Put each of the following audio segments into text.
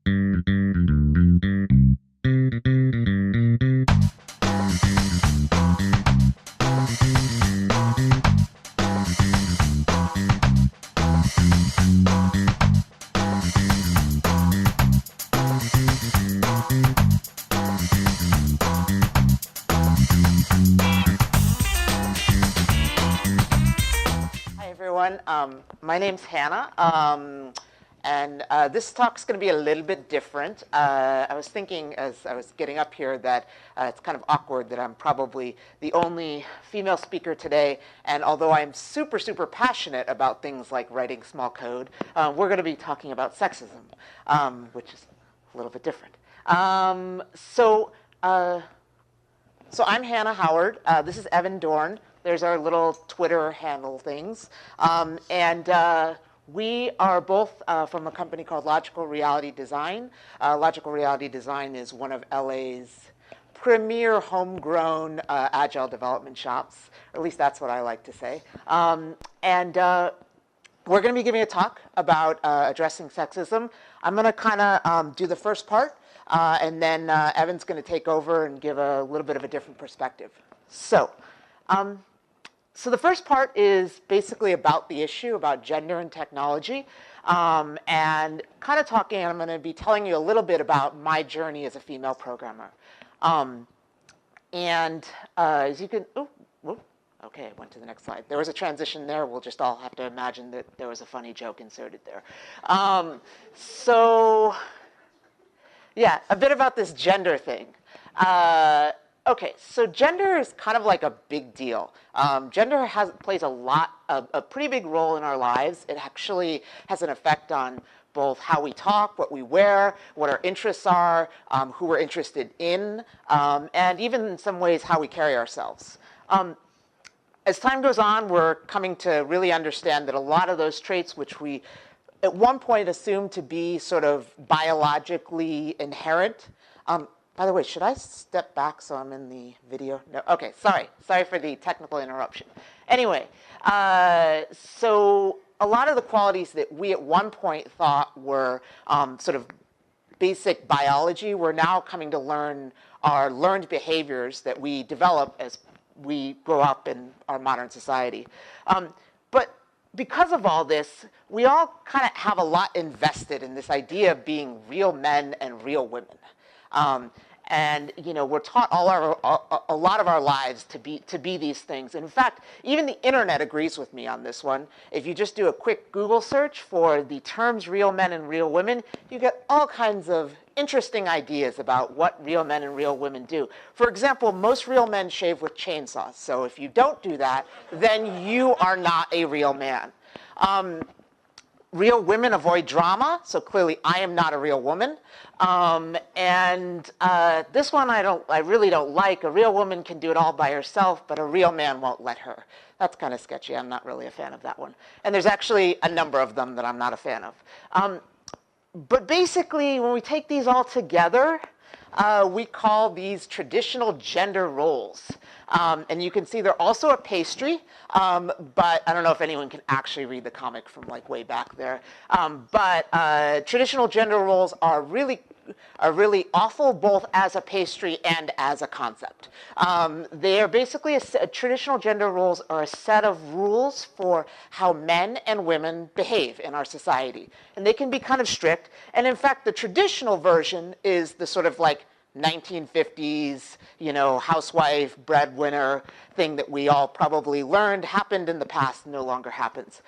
My name's Hannah, and this talk's going to be a little bit different. I was thinking as I was getting up here that it's kind of awkward that I'm probably the only female speaker today, and although I'm super, super passionate about things like writing small code, we're going to be talking about sexism, which is a little bit different. So I'm Hannah Howard. This is Evan Dorn. There's our little Twitter handle things. We are both from a company called Logical Reality Design. Logical Reality Design is one of LA's premier homegrown agile development shops. Or at least that's what I like to say. We're going to be giving a talk about addressing sexism. I'm going to kind of do the first part, and then Evan's going to take over and give a little bit of a different perspective. So the first part is basically about the issue, about gender and technology, and kind of talking, I'm going to be telling you a little bit about my journey as a female programmer. As you can, okay, I went to the next slide. There was a transition there. We'll just all have to imagine that there was a funny joke inserted there. Yeah, a bit about this gender thing. Okay, so gender is kind of like a big deal. Gender plays a pretty big role in our lives. It actually has an effect on both how we talk, what we wear, what our interests are, who we're interested in, and even in some ways how we carry ourselves. As time goes on, we're coming to really understand that a lot of those traits which we at one point assumed to be sort of biologically inherent. By the way, should I step back so I'm in the video? No, okay, sorry for the technical interruption. Anyway, so a lot of the qualities that we at one point thought were sort of basic biology, we're now coming to learn are learned behaviors that we develop as we grow up in our modern society. But because of all this, we all kind of have a lot invested in this idea of being real men and real women. And we're taught a lot of our lives to be these things. In fact, even the internet agrees with me on this one. If you just do a quick Google search for the terms real men and real women, you get all kinds of interesting ideas about what real men and real women do. For example, most real men shave with chainsaws. So if you don't do that, then you are not a real man. Real women avoid drama, so clearly I am not a real woman. This one I really don't like. A real woman can do it all by herself, but a real man won't let her. That's kind of sketchy. I'm not really a fan of that one. And there's actually a number of them that I'm not a fan of. But basically, when we take these all together, we call these traditional gender roles. And you can see they're also a pastry, but I don't know if anyone can actually read the comic from like way back there. Traditional gender roles are really awful both as a pastry and as a concept. They are basically traditional gender roles are a set of rules for how men and women behave in our society. And they can be kind of strict. And in fact, the traditional version is the sort of like 1950s, housewife, breadwinner thing that we all probably learned happened in the past, no longer happens.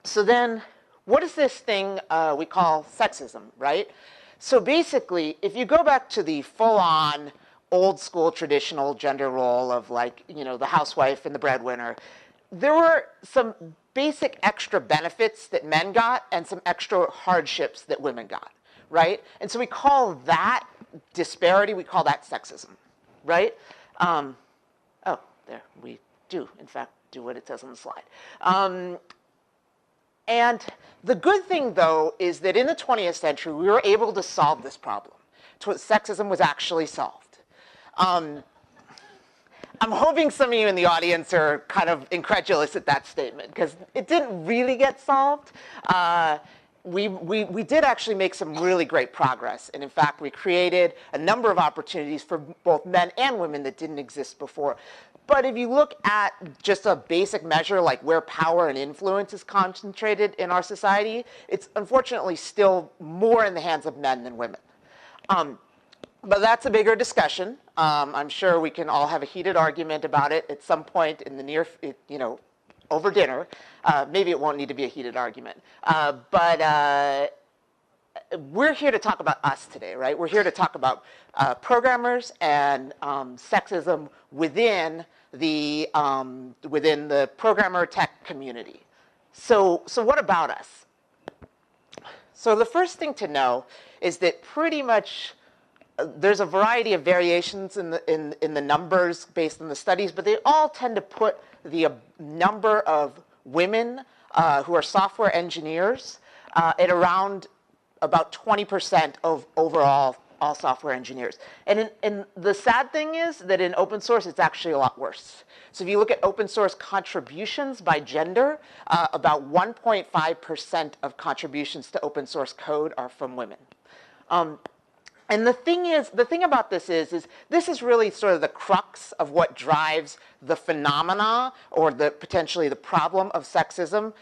So then, what is this thing we call sexism, right? So basically, if you go back to the full-on, old-school traditional gender role of like, the housewife and the breadwinner, there were some basic extra benefits that men got and some extra hardships that women got, right? And so we call that disparity, we call that sexism, right? There, we do, in fact, do what it says on the slide. And the good thing, though, is that in the 20th century, we were able to solve this problem. Sexism was actually solved. I'm hoping some of you in the audience are kind of incredulous at that statement, because it didn't really get solved. we did actually make some really great progress. And in fact, we created a number of opportunities for both men and women that didn't exist before. But if you look at just a basic measure like where power and influence is concentrated in our society, it's unfortunately still more in the hands of men than women. But that's a bigger discussion. I'm sure we can all have a heated argument about it at some point in the near, over dinner. Maybe it won't need to be a heated argument. But we're here to talk about us today, right? We're here to talk about programmers and sexism within the programmer tech community. So what about us? So the first thing to know is that pretty much there's a variety of variations in the numbers based on the studies, but they all tend to put the number of women who are software engineers at around about 20% of overall all software engineers. And the sad thing is that in open source, it's actually a lot worse. So if you look at open source contributions by gender, about 1.5% of contributions to open source code are from women. And the thing about this is this is really sort of the crux of what drives the phenomena or potentially the problem of sexism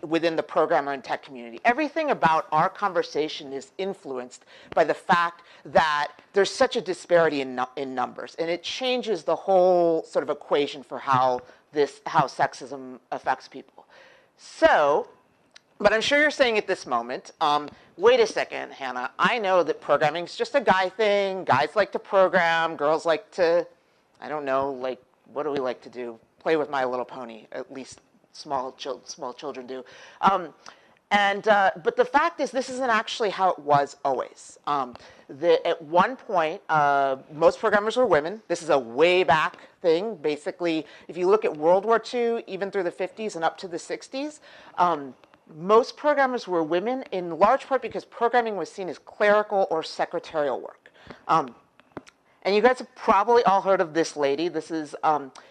within the programmer and tech community. Everything about our conversation is influenced by the fact that there's such a disparity in numbers, and it changes the whole sort of equation for how sexism affects people. So, but I'm sure you're saying at this moment, wait a second, Hannah, I know that programming is just a guy thing. Guys like to program, girls like to, I don't know, like, what do we like to do? Play with My Little Pony, at least small children do. But the fact is, this isn't actually how it was always. At one point, most programmers were women. This is a way back thing. Basically, if you look at World War II, even through the 50s and up to the 60s, most programmers were women, in large part because programming was seen as clerical or secretarial work. And you guys have probably all heard of this lady. This is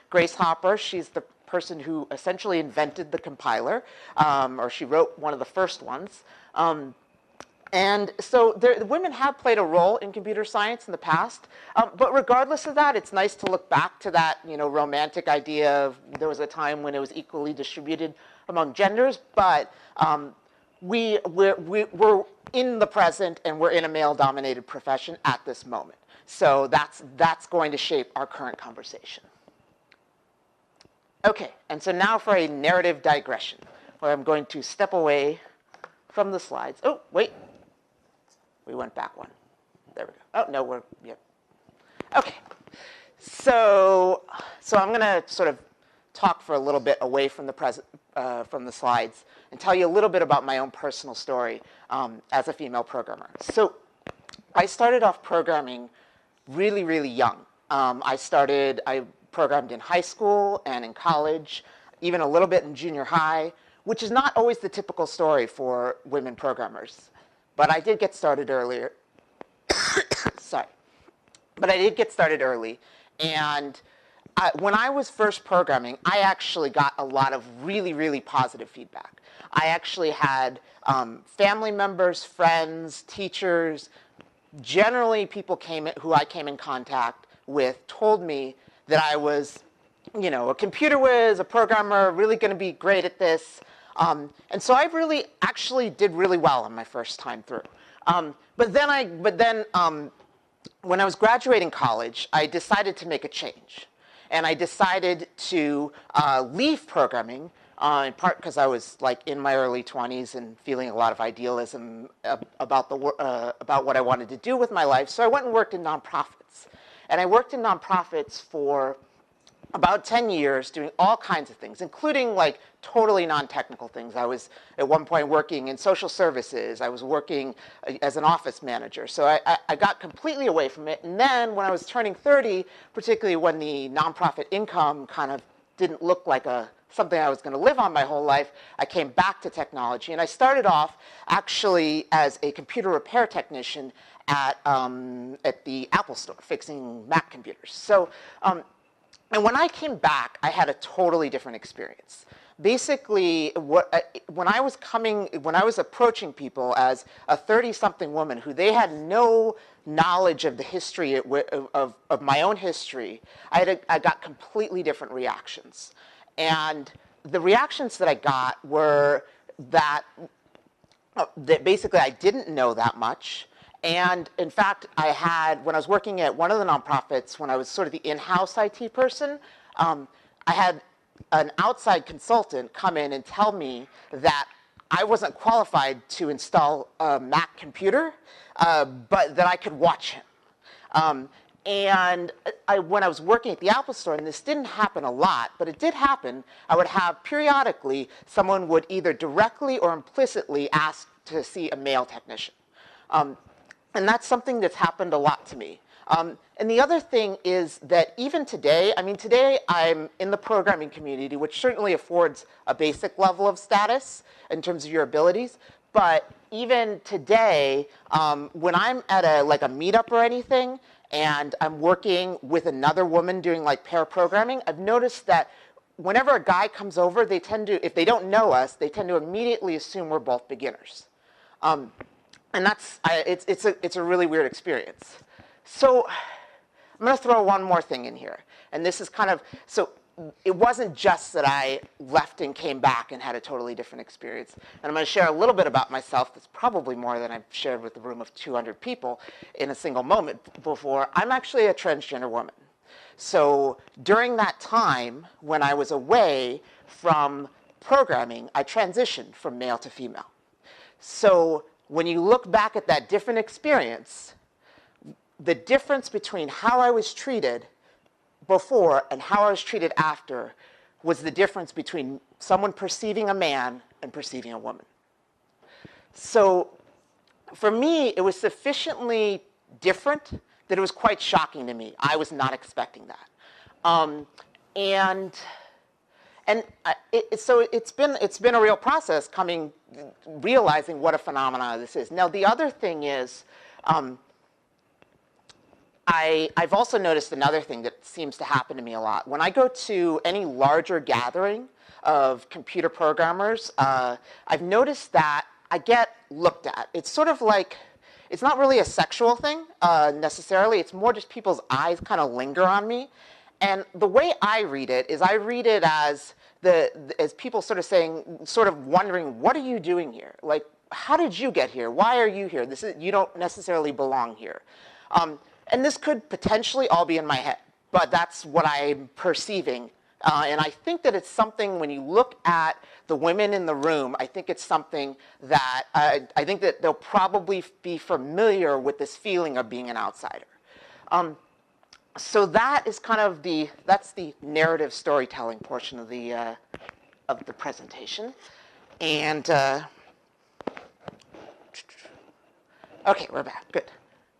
Grace Hopper. She's the person who essentially invented the compiler, or she wrote one of the first ones. And so women have played a role in computer science in the past, but regardless of that, it's nice to look back to that romantic idea of there was a time when it was equally distributed among genders, but we're in the present and we're in a male-dominated profession at this moment. So that's going to shape our current conversation. Okay, and so now for a narrative digression, where I'm going to step away from the slides. Oh, wait. We went back one. There we go. Oh, no, yep. Okay. So I'm going to sort of talk for a little bit away from the slides and tell you a little bit about my own personal story as a female programmer. So I started off programming really, really young. I programmed in high school and in college, even a little bit in junior high, which is not always the typical story for women programmers. But I did get started earlier. Sorry. But I did get started early. And when I was first programming, I actually got a lot of really, really positive feedback. I actually had family members, friends, teachers, generally people who I came in contact with told me that I was, a computer whiz, a programmer, really going to be great at this. And so I really actually did really well on my first time through. But then when I was graduating college, I decided to make a change. And I decided to leave programming, in part because I was like in my early 20s and feeling a lot of idealism about what I wanted to do with my life. So I went and worked in nonprofits. And I worked in nonprofits for about 10 years doing all kinds of things, including like totally non-technical things. I was at one point working in social services. I was working as an office manager. So I got completely away from it. And then when I was turning 30, particularly when the nonprofit income kind of didn't look like something I was going to live on my whole life, I came back to technology. And I started off actually as a computer repair technician at the Apple store, fixing Mac computers. So, and when I came back, I had a totally different experience. basically, when I was approaching people as a 30-something woman who they had no knowledge of the history of my own history, I got completely different reactions. And the reactions that I got were that basically I didn't know that much. And in fact, when I was working at one of the nonprofits, when I was sort of the in-house IT person, I had an outside consultant come in and tell me that I wasn't qualified to install a Mac computer, but that I could watch him. And when I was working at the Apple Store, and this didn't happen a lot, but it did happen, I would have periodically someone would either directly or implicitly ask to see a male technician. And that's something that's happened a lot to me. And the other thing is that even today, I mean, today I'm in the programming community, which certainly affords a basic level of status in terms of your abilities. But even today, when I'm at a meetup or anything, and I'm working with another woman doing like pair programming, I've noticed that whenever a guy comes over, they tend to, if they don't know us, they tend to immediately assume we're both beginners. And it's a really weird experience. So I'm going to throw one more thing in here. And this is kind of, so it wasn't just that I left and came back and had a totally different experience. And I'm going to share a little bit about myself. That's probably more than I've shared with a room of 200 people in a single moment before. I'm actually a transgender woman. So during that time, when I was away from programming, I transitioned from male to female. So when you look back at that different experience, the difference between how I was treated before and how I was treated after was the difference between someone perceiving a man and perceiving a woman. So for me, it was sufficiently different that it was quite shocking to me. I was not expecting that. So it's been a real process realizing what a phenomenon this is. Now, the other thing is, I've also noticed another thing that seems to happen to me a lot. When I go to any larger gathering of computer programmers, I've noticed that I get looked at. It's sort of like, it's not really a sexual thing necessarily. It's more just people's eyes kind of linger on me. And the way I read it is I read it as people sort of saying, sort of wondering, what are you doing here? Like, how did you get here? Why are you here? You don't necessarily belong here. And this could potentially all be in my head, but that's what I'm perceiving. And I think that it's something, when you look at the women in the room, I think it's something that, I think that they'll probably be familiar with this feeling of being an outsider. So that is kind of that's the narrative storytelling portion of the presentation. And, okay, we're back, good.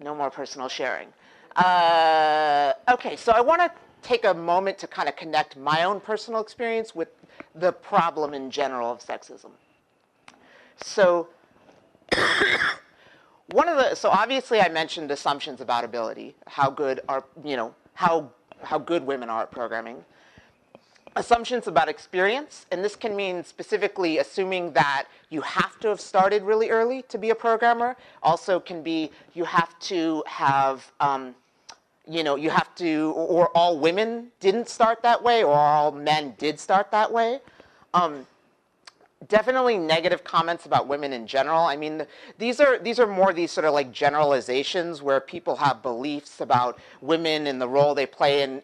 No more personal sharing. Okay, so I want to take a moment to kind of connect my own personal experience with the problem in general of sexism. So so obviously I mentioned assumptions about ability, how good women are at programming. Assumptions about experience, and this can mean specifically assuming that you have to have started really early to be a programmer. Also can be you have to have, or all women didn't start that way, or all men did start that way. Definitely negative comments about women in general. I mean, these are more these sort of like generalizations where people have beliefs about women and the role they play in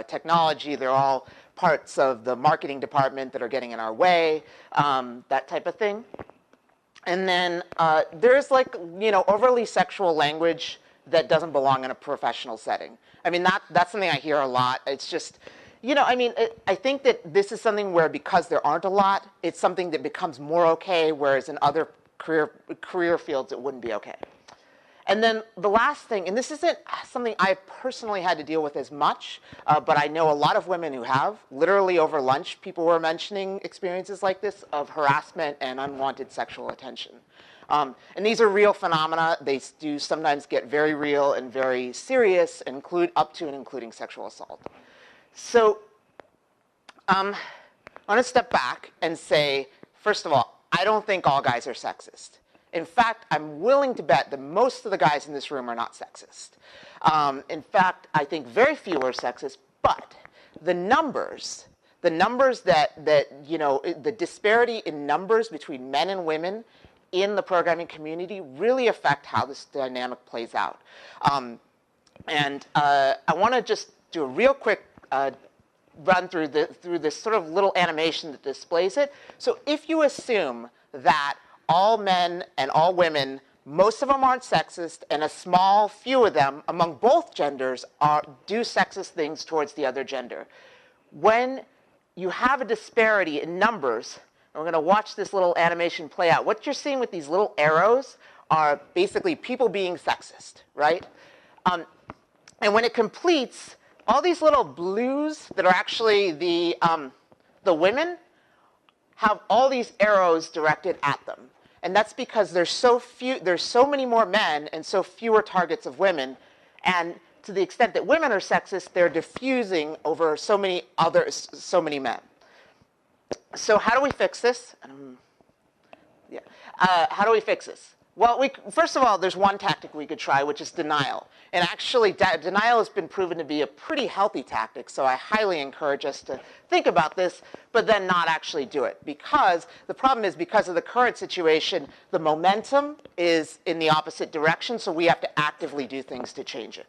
technology. They're all parts of the marketing department that are getting in our way, that type of thing. And then there's like, overly sexual language that doesn't belong in a professional setting. I mean, that's something I hear a lot. It's just, I think that this is something where, because there aren't a lot, it's something that becomes more okay, whereas in other career fields it wouldn't be okay. And then the last thing, and this isn't something I personally had to deal with as much, but I know a lot of women who have. Literally over lunch, people were mentioning experiences like this of harassment and unwanted sexual attention. And these are real phenomena. They do sometimes get very real and very serious, up to and including sexual assault. So, I want to step back and say, first of all, I don't think all guys are sexist. In fact, I'm willing to bet that most of the guys in this room are not sexist. In fact, I think very few are sexist, but the numbers that you know, the disparity in numbers between men and women in the programming community really affect how this dynamic plays out. I want to just do a real quick run through this sort of little animation that displays it. So if you assume that all men and all women, most of them aren't sexist, and a small few of them among both genders do sexist things towards the other gender. When you have a disparity in numbers, and we're going to watch this little animation play out, what you're seeing with these little arrows are basically people being sexist, right? And when it completes, all these little blues that are actually the women have all these arrows directed at them. And that's because there's so many more men and so fewer targets of women. And to the extent that women are sexist, they're diffusing over so many men. So how do we fix this? How do we fix this? Well, first of all, there's one tactic we could try, which is denial. And actually, denial has been proven to be a pretty healthy tactic, so I highly encourage us to think about this, but then not actually do it. Because the problem is, because of the current situation, the momentum is in the opposite direction, so we have to actively do things to change it.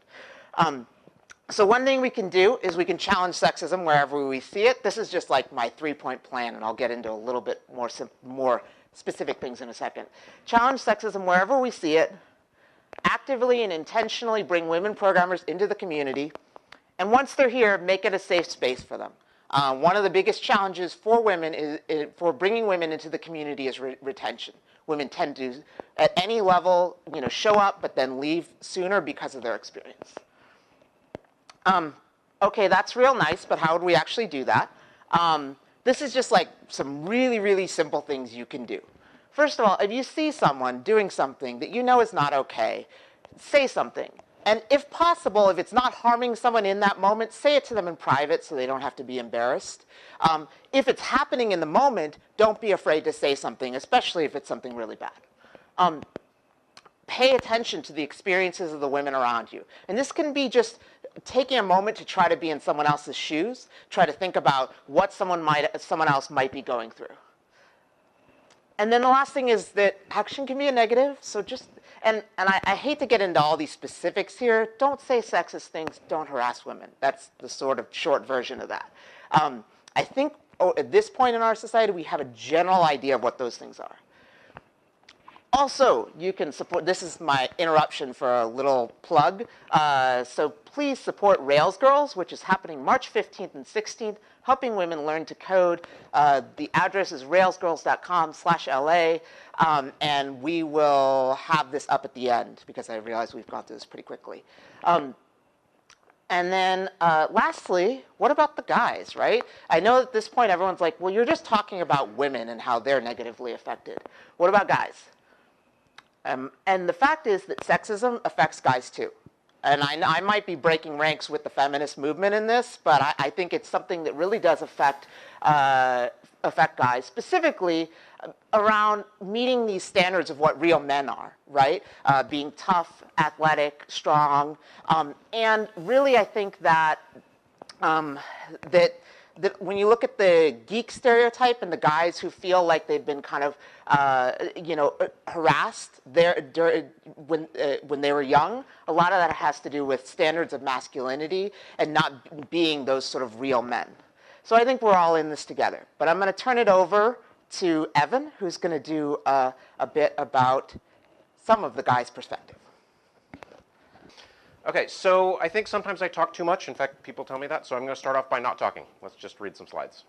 So one thing we can do is we can challenge sexism wherever we see it. This is just like my three-point plan, and I'll get into a little bit more specific things in a second. Challenge sexism wherever we see it, actively and intentionally bring women programmers into the community, and once they're here, make it a safe space for them. One of the biggest challenges for women for bringing women into the community is retention. Women tend to, at any level, show up but then leave sooner because of their experience. Okay, that's real nice, but how would we actually do that? This is just like some really, really simple things you can do. First of all, if you see someone doing something that you know is not okay, say something. And if possible, if it's not harming someone in that moment, say it to them in private so they don't have to be embarrassed. If it's happening in the moment, don't be afraid to say something, especially if it's something really bad. Pay attention to the experiences of the women around you. And this can be just taking a moment to try to be in someone else's shoes, try to think about what someone else might be going through. And then the last thing is that action can be a negative, so just, and I hate to get into all these specifics here, don't say sexist things, don't harass women. That's the sort of short version of that. I think at this point in our society, we have a general idea of what those things are. Also, you can support, this is my interruption for a little plug, so please support RailsGirls, which is happening March 15th and 16th, helping women learn to code. The address is railsgirls.com/LA, and we will have this up at the end, because I realize we've gone through this pretty quickly. And then lastly, what about the guys, right? I know at this point everyone's like, well, you're just talking about women and how they're negatively affected. What about guys? And the fact is that sexism affects guys too. And I might be breaking ranks with the feminist movement in this, but I think it's something that really does affect guys, specifically around meeting these standards of what real men are, right? Being tough, athletic, strong. And really, I think that that when you look at the geek stereotype and the guys who feel like they've been kind of, harassed when they were young, a lot of that has to do with standards of masculinity and not being those sort of real men. So I think we're all in this together. But I'm going to turn it over to Evan, who's going to do a bit about some of the guys' perspective. Okay, so I think sometimes I talk too much. In fact, people tell me that, so I'm going to start off by not talking. Let's just read some slides.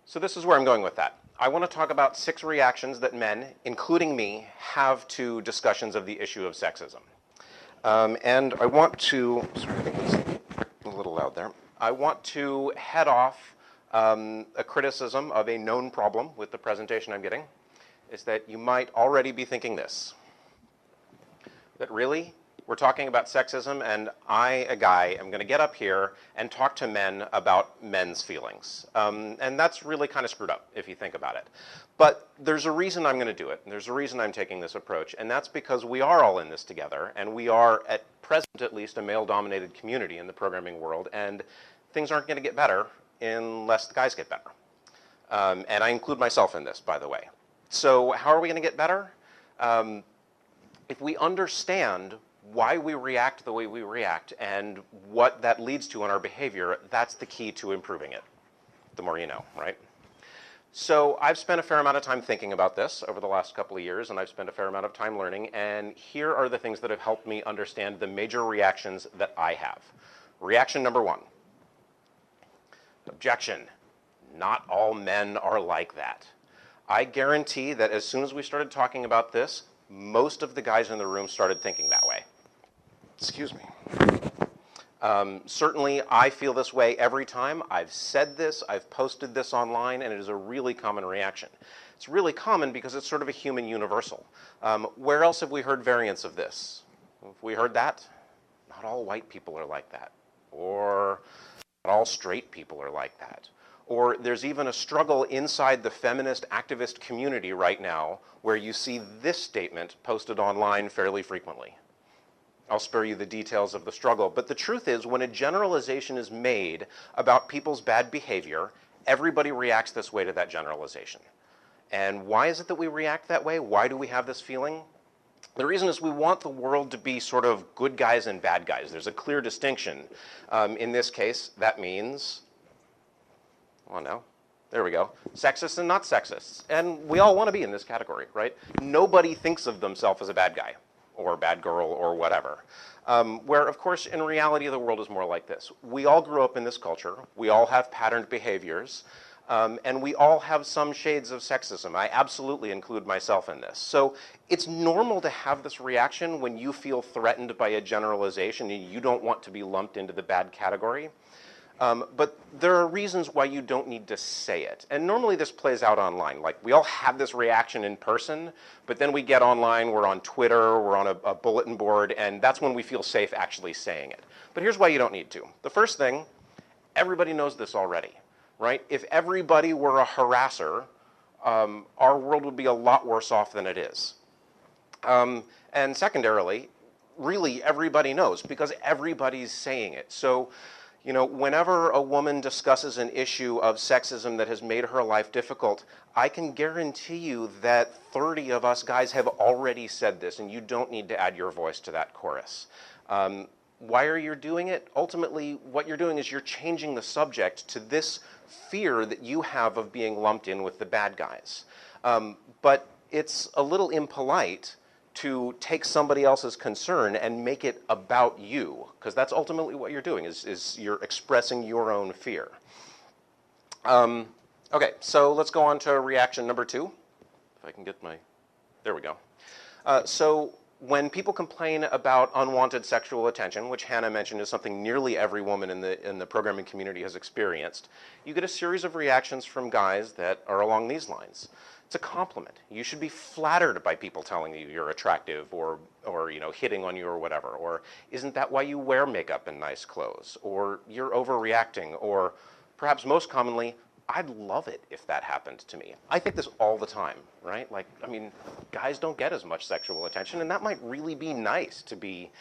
So this is where I'm going with that. I want to talk about 6 reactions that men, including me, have to discussions of the issue of sexism. And I want to, sorry, I think it's a little loud there. I want to head off a criticism of a known problem with the presentation I'm getting, is that you might already be thinking this, that really, we're talking about sexism, and I, a guy, am going to get up here and talk to men about men's feelings. And that's really kind of screwed up, if you think about it. But there's a reason I'm going to do it, and there's a reason I'm taking this approach, and that's because we are all in this together, and we are, at present at least, a male-dominated community in the programming world, and things aren't going to get better unless the guys get better. And I include myself in this, by the way. So how are we going to get better? If we understand why we react the way we react and what that leads to in our behavior, that's the key to improving it. The more you know, right? So I've spent a fair amount of time thinking about this over the last couple of years, and I've spent a fair amount of time learning, and here are the things that have helped me understand the major reactions that I have. Reaction number one, objection. Not all men are like that. I guarantee that as soon as we started talking about this, most of the guys in the room started thinking that way. Excuse me. Certainly, I feel this way every time. I've said this, I've posted this online, and it is a really common reaction. It's really common because it's sort of a human universal. Where else have we heard variants of this? Have we heard that? Not all white people are like that. Or not all straight people are like that. Or there's even a struggle inside the feminist activist community right now where you see this statement posted online fairly frequently. I'll spare you the details of the struggle, but the truth is when a generalization is made about people's bad behavior, everybody reacts this way to that generalization. And why is it that we react that way? Why do we have this feeling? The reason is we want the world to be sort of good guys and bad guys. There's a clear distinction. In this case, that means, oh no, there we go, sexist and not sexist. And we all want to be in this category, right? Nobody thinks of themselves as a bad guy or bad girl or whatever. Where, of course, in reality, the world is more like this. We all grew up in this culture. We all have patterned behaviors. And we all have some shades of sexism. I absolutely include myself in this. So it's normal to have this reaction when you feel threatened by a generalization and you don't want to be lumped into the bad category. But there are reasons why you don't need to say it. And normally this plays out online. Like we all have this reaction in person, but then we get online, we're on Twitter, we're on a bulletin board, and that's when we feel safe actually saying it. But here's why you don't need to. The first thing, everybody knows this already, right? If everybody were a harasser, our world would be a lot worse off than it is. And secondarily, really everybody knows because everybody's saying it. So, you know, whenever a woman discusses an issue of sexism that has made her life difficult, I can guarantee you that 30 of us guys have already said this, and you don't need to add your voice to that chorus. Why are you doing it? Ultimately, what you're doing is you're changing the subject to this fear that you have of being lumped in with the bad guys. But it's a little impolite to take somebody else's concern and make it about you, because that's ultimately what you're doing, is you're expressing your own fear. Okay, so let's go on to reaction number two. If I can get my, there we go. So when people complain about unwanted sexual attention, which Hannah mentioned is something nearly every woman in the programming community has experienced, you get a series of reactions from guys that are along these lines. It's a compliment. You should be flattered by people telling you you're attractive or you know, hitting on you or whatever. Or isn't that why you wear makeup and nice clothes? Or you're overreacting. Or perhaps most commonly, I'd love it if that happened to me. I think this all the time, right? Like, I mean, guys don't get as much sexual attention, and that might really be nice to be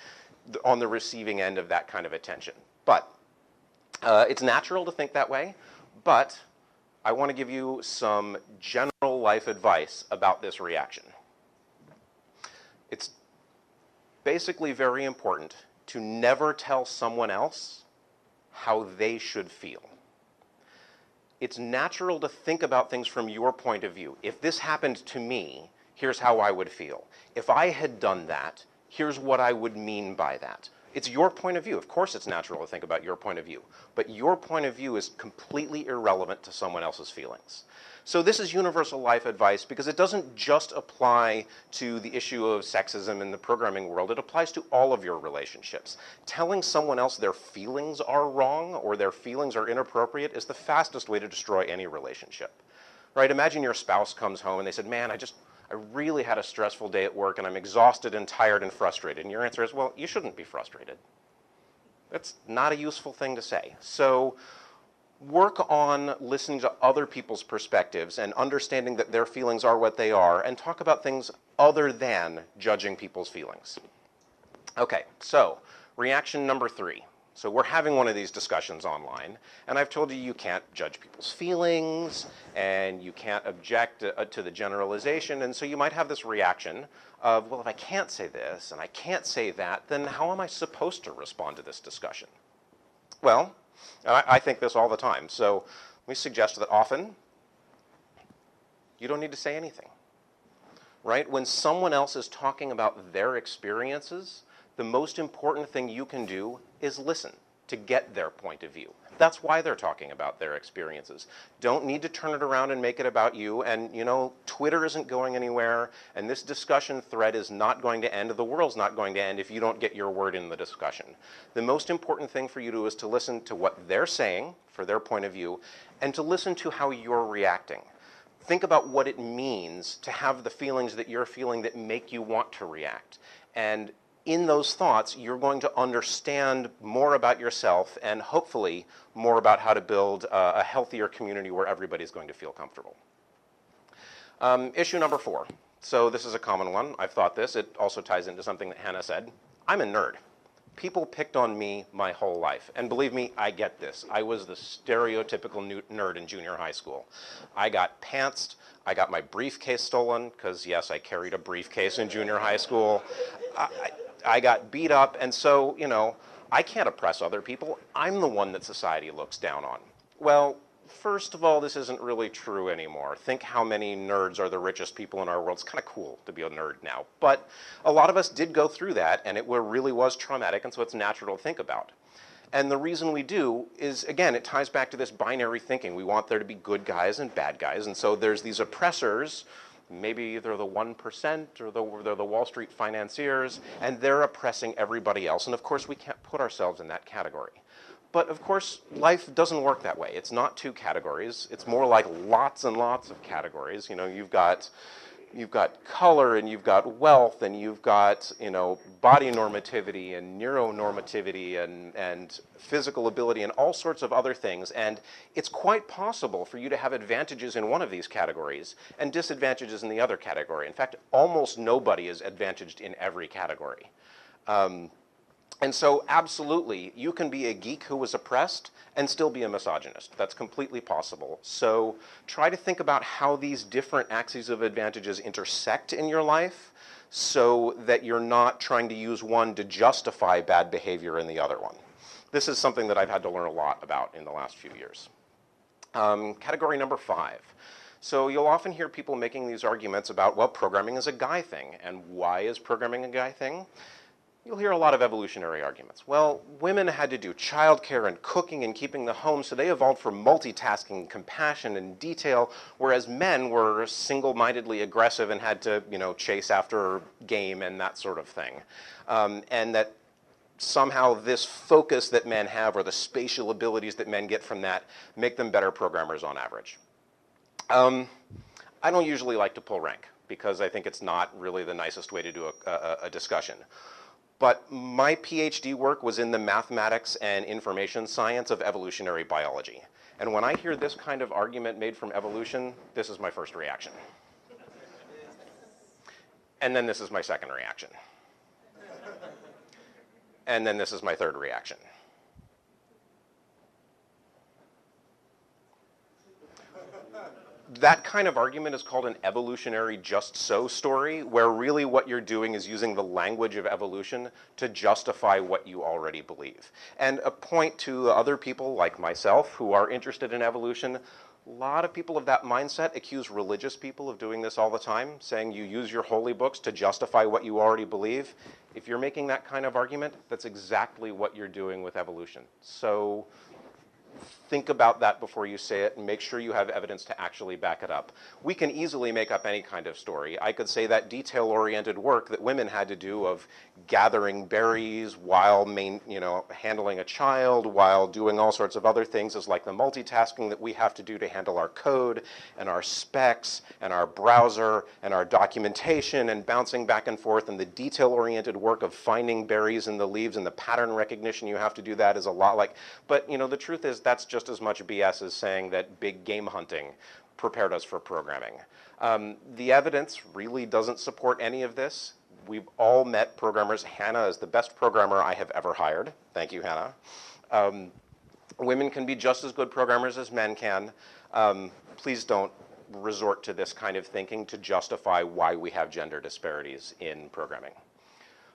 on the receiving end of that kind of attention. But it's natural to think that way, but I want to give you some general life advice about this reaction. It's basically very important to never tell someone else how they should feel. It's natural to think about things from your point of view. If this happened to me, here's how I would feel. If I had done that, here's what I would mean by that. It's your point of view. Of course it's natural to think about your point of view, but your point of view is completely irrelevant to someone else's feelings. So this is universal life advice because it doesn't just apply to the issue of sexism in the programming world. It applies to all of your relationships. Telling someone else their feelings are wrong or their feelings are inappropriate is the fastest way to destroy any relationship. Right? Imagine your spouse comes home and they said, man, I really had a stressful day at work and I'm exhausted and tired and frustrated. And your answer is, well, you shouldn't be frustrated. That's not a useful thing to say. So work on listening to other people's perspectives and understanding that their feelings are what they are, and talk about things other than judging people's feelings. Okay, so reaction number 3. So we're having one of these discussions online, and I've told you you can't judge people's feelings, and you can't object to the generalization, and so you might have this reaction of, well, if I can't say this and I can't say that, then how am I supposed to respond to this discussion? Well, I think this all the time, so we suggest that often you don't need to say anything, right? When someone else is talking about their experiences, the most important thing you can do is listen to get their point of view. That's why they're talking about their experiences. Don't need to turn it around and make it about you. And, you know, Twitter isn't going anywhere, and this discussion thread is not going to end. The world's not going to end if you don't get your word in the discussion. The most important thing for you to do is to listen to what they're saying for their point of view, and to listen to how you're reacting. Think about what it means to have the feelings that you're feeling that make you want to react. And in those thoughts, you're going to understand more about yourself and hopefully more about how to build a healthier community where everybody's going to feel comfortable. Issue number 4. So this is a common one. I've thought this. It also ties into something that Hannah said. I'm a nerd. People picked on me my whole life. And believe me, I get this. I was the stereotypical nerd in junior high school. I got pantsed. I got my briefcase stolen, because yes, I carried a briefcase in junior high school. I got beat up, and so, you know, I can't oppress other people. I'm the one that society looks down on. Well, first of all, this isn't really true anymore. Think how many nerds are the richest people in our world. It's kind of cool to be a nerd now. But a lot of us did go through that, and it really was traumatic, and so it's natural to think about. And the reason we do is, again, it ties back to this binary thinking. We want there to be good guys and bad guys, and so there's these oppressors. Maybe they're the 1% or they're the Wall Street financiers, and they're oppressing everybody else. And of course, we can't put ourselves in that category. But of course, life doesn't work that way. It's not 2 categories. It's more like lots and lots of categories. You know, you've got color, and you've got wealth, and you've got, you know, body normativity and neuronormativity and physical ability and all sorts of other things. And it's quite possible for you to have advantages in one of these categories and disadvantages in the other category. In fact, almost nobody is advantaged in every category. And so absolutely, you can be a geek who was oppressed and still be a misogynist. That's completely possible. So try to think about how these different axes of advantages intersect in your life so that you're not trying to use one to justify bad behavior in the other one. This is something that I've had to learn a lot about in the last few years. Category number 5. So you'll often hear people making these arguments about, well, programming is a guy thing. And why is programming a guy thing? You'll hear a lot of evolutionary arguments. Well, women had to do childcare and cooking and keeping the home, so they evolved for multitasking, compassion, and detail, whereas men were single-mindedly aggressive and had to, you know, chase after game and that sort of thing. And that somehow this focus that men have, or the spatial abilities that men get from that, make them better programmers on average. I don't usually like to pull rank, because I think it's not really the nicest way to do a discussion. But my PhD work was in the mathematics and information science of evolutionary biology. And when I hear this kind of argument made from evolution, this is my first reaction. And then this is my second reaction. And then this is my third reaction. That kind of argument is called an evolutionary just so story, where really what you're doing is using the language of evolution to justify what you already believe. And a point to other people like myself who are interested in evolution, a lot of people of that mindset accuse religious people of doing this all the time, saying you use your holy books to justify what you already believe. If you're making that kind of argument, that's exactly what you're doing with evolution. So think about that before you say it and make sure you have evidence to actually back it up. We can easily make up any kind of story. I could say that detail-oriented work that women had to do of gathering berries while handling a child, while doing all sorts of other things is like the multitasking that we have to do to handle our code and our specs and our browser and our documentation and bouncing back and forth, and the detail-oriented work of finding berries in the leaves and the pattern recognition you have to do that is a lot like, but the truth is that's just as much BS as saying that big game hunting prepared us for programming. The evidence really doesn't support any of this. We've all met programmers. Hannah is the best programmer I have ever hired. Thank you, Hannah. Women can be just as good programmers as men can. Please don't resort to this kind of thinking to justify why we have gender disparities in programming.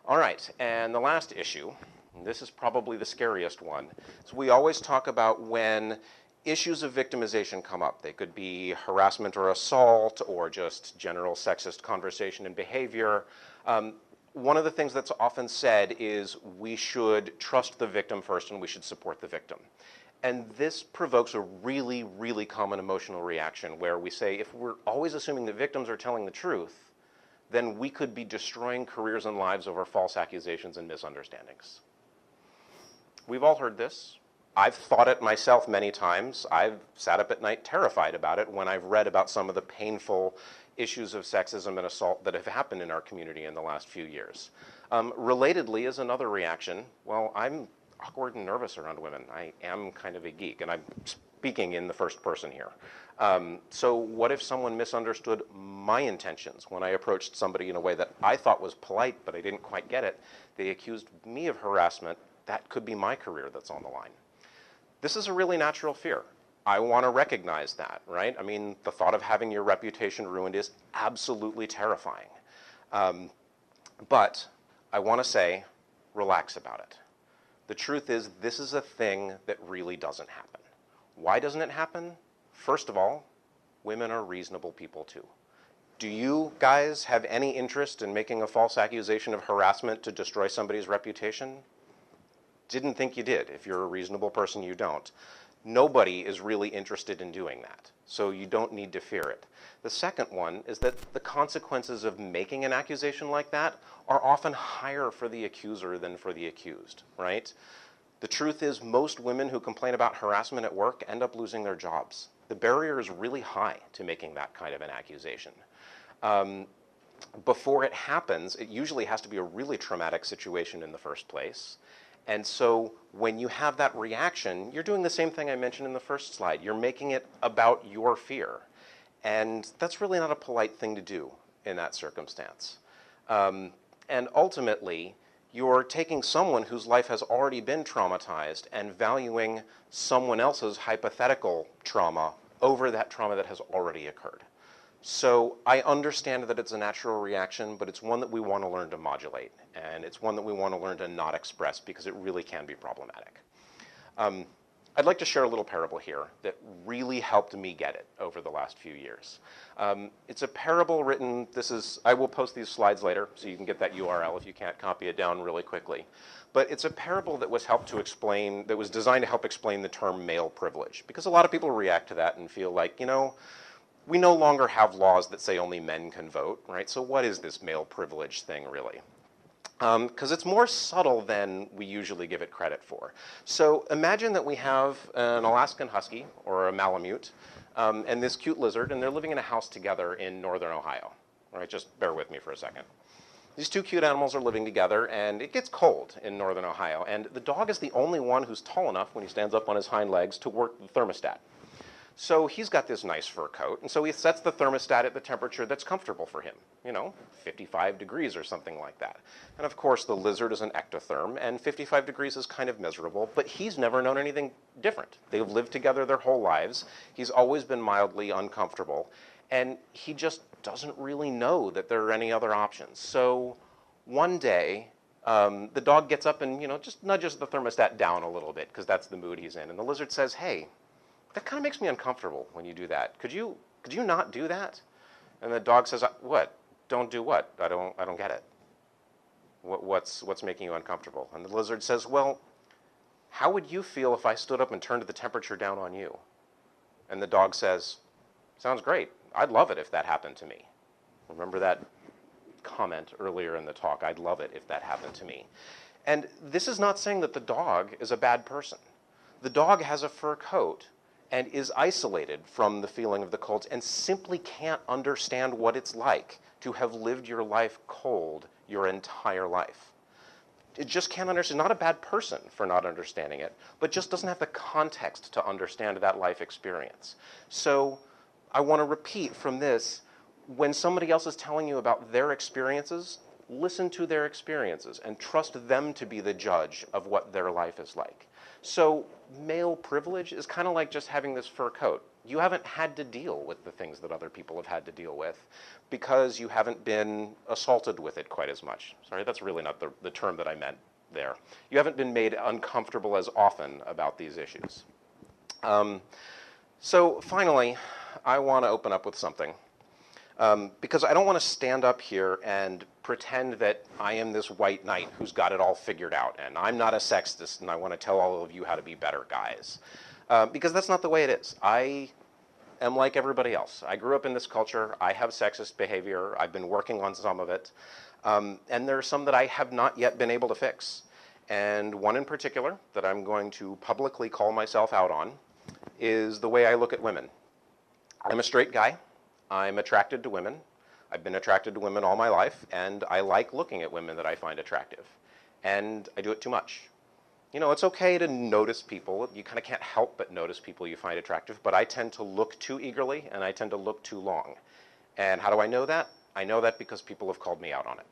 All right, and the last issue, and this is probably the scariest one. So we always talk about when issues of victimization come up. They could be harassment or assault or just general sexist conversation and behavior. One of the things that's often said is we should trust the victim first and we should support the victim. And this provokes a really, really common emotional reaction where we say if we're always assuming that victims are telling the truth, then we could be destroying careers and lives over false accusations and misunderstandings. We've all heard this. I've thought it myself many times. I've sat up at night terrified about it when I've read about some of the painful issues of sexism and assault that have happened in our community in the last few years. Relatedly is another reaction. Well, I'm awkward and nervous around women. I am kind of a geek, and I'm speaking in the first person here. So what if someone misunderstood my intentions when I approached somebody in a way that I thought was polite, but I didn't quite get it? They accused me of harassment. That could be my career that's on the line. This is a really natural fear. I want to recognize that, right? I mean, the thought of having your reputation ruined is absolutely terrifying. But I want to say, relax about it. The truth is, this is a thing that really doesn't happen. Why doesn't it happen? First of all, women are reasonable people too. Do you guys have any interest in making a false accusation of harassment to destroy somebody's reputation? Didn't think you did. If you're a reasonable person, you don't. Nobody is really interested in doing that, so you don't need to fear it. The second one is that the consequences of making an accusation like that are often higher for the accuser than for the accused, right? The truth is most women who complain about harassment at work end up losing their jobs. The barrier is really high to making that kind of an accusation. Before it happens, it usually has to be a really traumatic situation in the first place. And so when you have that reaction, you're doing the same thing I mentioned in the first slide. You're making it about your fear. And that's really not a polite thing to do in that circumstance. And ultimately, you're taking someone whose life has already been traumatized and valuing someone else's hypothetical trauma over that trauma that has already occurred. So I understand that it's a natural reaction, but it's one that we want to learn to modulate. And it's one that we want to learn to not express because it really can be problematic. I'd like to share a little parable here that really helped me get it over the last few years. It's a parable written, I will post these slides later so you can get that URL if you can't copy it down really quickly. But it's a parable that was designed to help explain the term male privilege. Because a lot of people react to that and feel like, we no longer have laws that say only men can vote, right? So what is this male privilege thing really? Because it's more subtle than we usually give it credit for. So imagine that we have an Alaskan Husky or a Malamute and this cute lizard, and they're living in a house together in northern Ohio. All right, just bear with me for a second. These two cute animals are living together, and it gets cold in northern Ohio, and the dog is the only one who's tall enough when he stands up on his hind legs to work the thermostat. So he's got this nice fur coat, and so he sets the thermostat at the temperature that's comfortable for him, 55 degrees or something like that. And of course, the lizard is an ectotherm, and 55 degrees is kind of miserable, but he's never known anything different. They've lived together their whole lives. He's always been mildly uncomfortable, and he just doesn't really know that there are any other options. So one day, the dog gets up and, just nudges the thermostat down a little bit, because that's the mood he's in. And the lizard says, "Hey, that kind of makes me uncomfortable when you do that. Could you not do that?" And the dog says, "What? Don't do what? I don't get it. What's making you uncomfortable?" And the lizard says, "Well, how would you feel if I stood up and turned the temperature down on you?" And the dog says, "Sounds great. I'd love it if that happened to me." Remember that comment earlier in the talk? I'd love it if that happened to me. And this is not saying that the dog is a bad person. The dog has a fur coat and is isolated from the feeling of the cold and simply can't understand what it's like to have lived your life cold your entire life. It just can't understand. Not a bad person for not understanding it, but just doesn't have the context to understand that life experience. So I want to repeat from this, when somebody else is telling you about their experiences, listen to their experiences and trust them to be the judge of what their life is like. So male privilege is kind of like just having this fur coat. You haven't had to deal with the things that other people have had to deal with because you haven't been assaulted with it quite as much. Sorry, that's really not the term that I meant there. You haven't been made uncomfortable as often about these issues. So finally, I want to open up with something. Because I don't want to stand up here and pretend that I am this white knight who's got it all figured out, and I'm not a sexist, and I want to tell all of you how to be better guys. Because that's not the way it is. I am like everybody else. I grew up in this culture. I have sexist behavior. I've been working on some of it. And there are some that I have not yet been able to fix. And one in particular that I'm going to publicly call myself out on is the way I look at women. I'm a straight guy. I'm attracted to women. I've been attracted to women all my life, and I like looking at women that I find attractive. And I do it too much. It's okay to notice people. You kind of can't help but notice people you find attractive, but I tend to look too eagerly, and I tend to look too long. And how do I know that? I know that because people have called me out on it.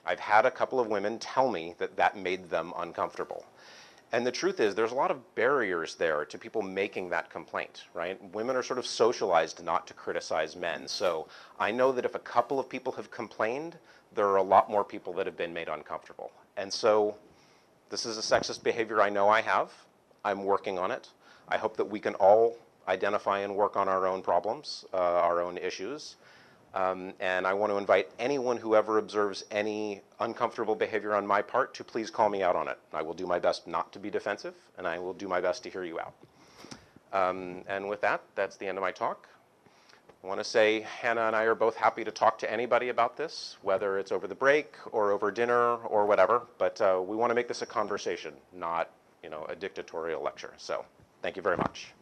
I've had a couple of women tell me that that made them uncomfortable. And the truth is, there's a lot of barriers there to people making that complaint, right? Women are sort of socialized not to criticize men. So I know that if a couple of people have complained, there are a lot more people that have been made uncomfortable. And so this is a sexist behavior I know I have. I'm working on it. I hope that we can all identify and work on our own problems, our own issues. And I want to invite anyone who ever observes any uncomfortable behavior on my part to please call me out on it. I will do my best not to be defensive, and I will do my best to hear you out. And with that, that's the end of my talk. I want to say Hannah and I are both happy to talk to anybody about this, whether it's over the break or over dinner or whatever. But we want to make this a conversation, not a dictatorial lecture. So thank you very much.